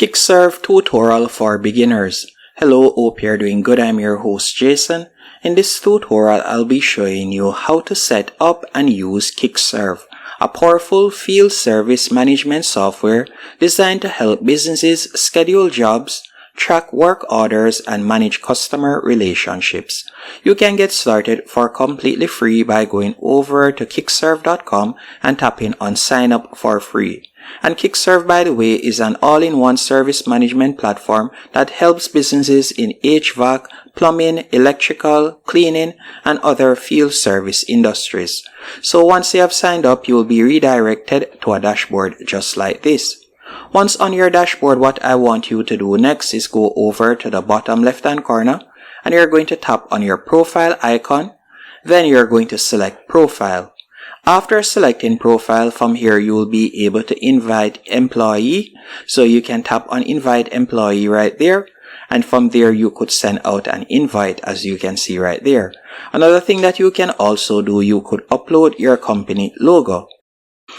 Kickserv tutorial for beginners. Hello, hope you're doing good. I'm your host Jason. In this tutorial, I'll be showing you how to set up and use Kickserv, a powerful field service management software designed to help businesses schedule jobs, track work orders, and manage customer relationships. You can get started for completely free by going over to kickserv.com and tapping on sign up for free. And Kickserv, by the way, is an all-in-one service management platform that helps businesses in HVAC, plumbing, electrical, cleaning, and other field service industries. So once you have signed up, you will be redirected to a dashboard just like this. Once on your dashboard, what I want you to do next is go over to the bottom left-hand corner, and you're going to tap on your profile icon. Then you're going to select profile. After selecting profile, from here you will be able to invite employee. So you can tap on invite employee right there. And from there you could send out an invite, as you can see right there. Another thing that you can also do, you could upload your company logo.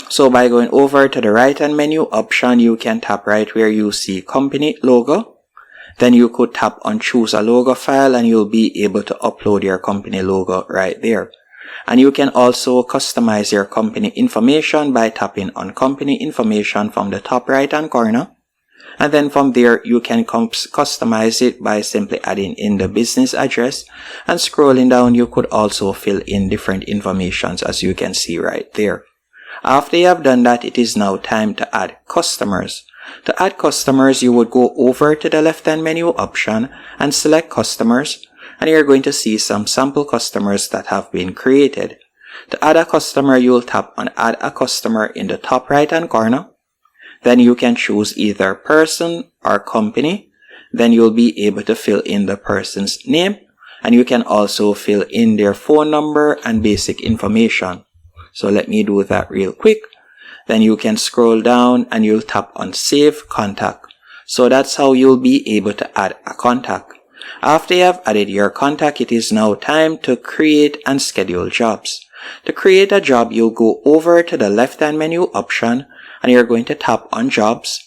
So by going over to the right hand menu option, you can tap right where you see company logo. Then you could tap on choose a logo file and you'll be able to upload your company logo right there. And you can also customize your company information by tapping on company information from the top right hand corner. And then from there you can customize it by simply adding in the business address, and scrolling down you could also fill in different informations, as you can see right there. After you have done that, it is now time to add customers. To add customers, you would go over to the left hand menu option and select customers, and you're going to see some sample customers that have been created. To add a customer, you will tap on add a customer in the top right hand corner. Then you can choose either person or company. Then you'll be able to fill in the person's name, and you can also fill in their phone number and basic information. So let me do that real quick. Then you can scroll down and you'll tap on save contact. So that's how you'll be able to add a contact. After you have added your contact, it is now time to create and schedule jobs. To create a job, you'll go over to the left hand menu option and you're going to tap on jobs.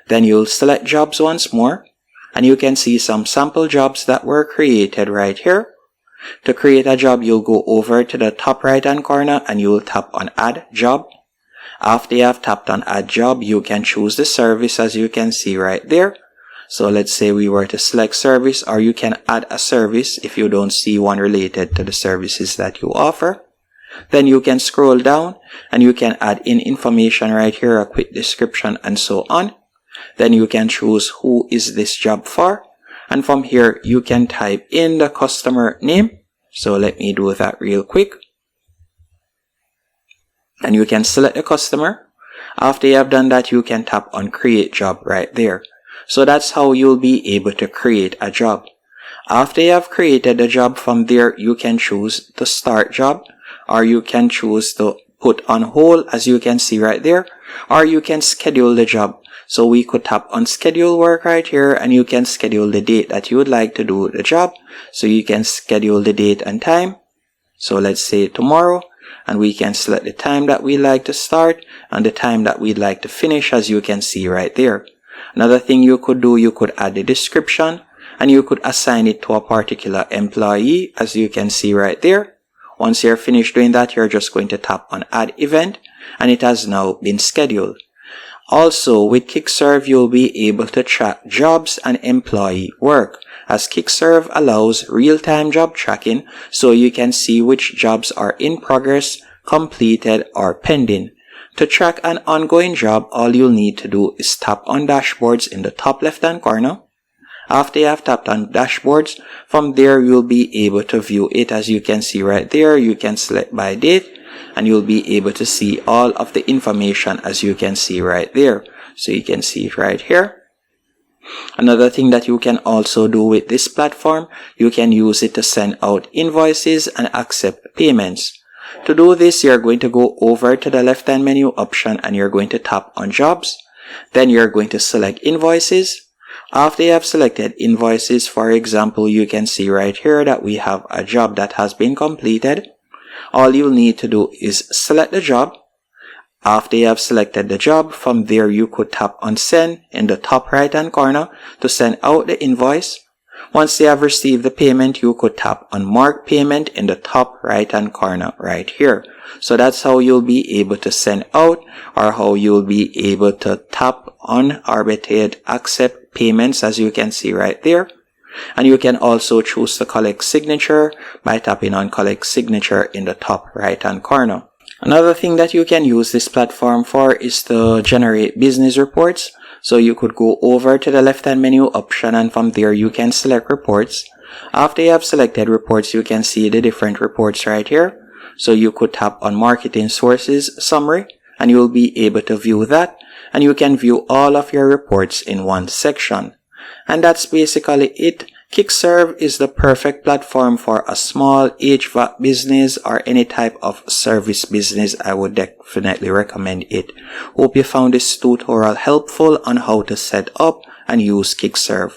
Then you'll select jobs once more, and you can see some sample jobs that were created right here. To create a job, you'll go over to the top right hand corner and you'll tap on add job. After you have tapped on add job, you can choose the service, as you can see right there. So let's say we were to select service, or you can add a service if you don't see one related to the services that you offer. Then you can scroll down and you can add in information right here, a quick description and so on. Then you can choose who is this job for. And from here, you can type in the customer name. So let me do that real quick. And you can select the customer. After you have done that, you can tap on create job right there. So that's how you'll be able to create a job. After you have created the job, from there, you can choose to start job, or you can choose to put on hold, as you can see right there, or you can schedule the job. So we could tap on schedule work right here, and you can schedule the date that you would like to do the job. So you can schedule the date and time. So let's say tomorrow, and we can select the time that we'd like to start and the time that we'd like to finish, as you can see right there. Another thing you could do, you could add the description and you could assign it to a particular employee, as you can see right there. Once you're finished doing that, you're just going to tap on add event, and it has now been scheduled. Also, with Kickserv, you'll be able to track jobs and employee work, as Kickserv allows real-time job tracking, so you can see which jobs are in progress, completed, or pending. To track an ongoing job, all you'll need to do is tap on dashboards in the top left-hand corner. After you have tapped on dashboards, from there you'll be able to view it, as you can see right there. You can select by date and you'll be able to see all of the information, as you can see right there. So you can see it right here. Another thing that you can also do with this platform, you can use it to send out invoices and accept payments. To do this, you're going to go over to the left hand menu option and you're going to tap on jobs. Then you're going to select invoices. After you have selected invoices, for example, you can see right here that we have a job that has been completed. All you'll need to do is select the job, After you have selected the job, from there you could tap on send in the top right hand corner to send out the invoice. Once you have received the payment, you could tap on mark payment in the top right hand corner right here. So that's how you'll be able to send out, or how you'll be able to tap on arbitrate accept payments, as you can see right there. And you can also choose to collect signature by tapping on collect signature in the top right hand corner. Another thing that you can use this platform for is to generate business reports. So you could go over to the left hand menu option, and from there you can select reports. After you have selected reports, you can see the different reports right here. So you could tap on marketing sources summary, and you will be able to view that, and you can view all of your reports in one section. And that's basically it. Kickserv is the perfect platform for a small HVAC business or any type of service business. I would definitely recommend it. Hope you found this tutorial helpful on how to set up and use Kickserv.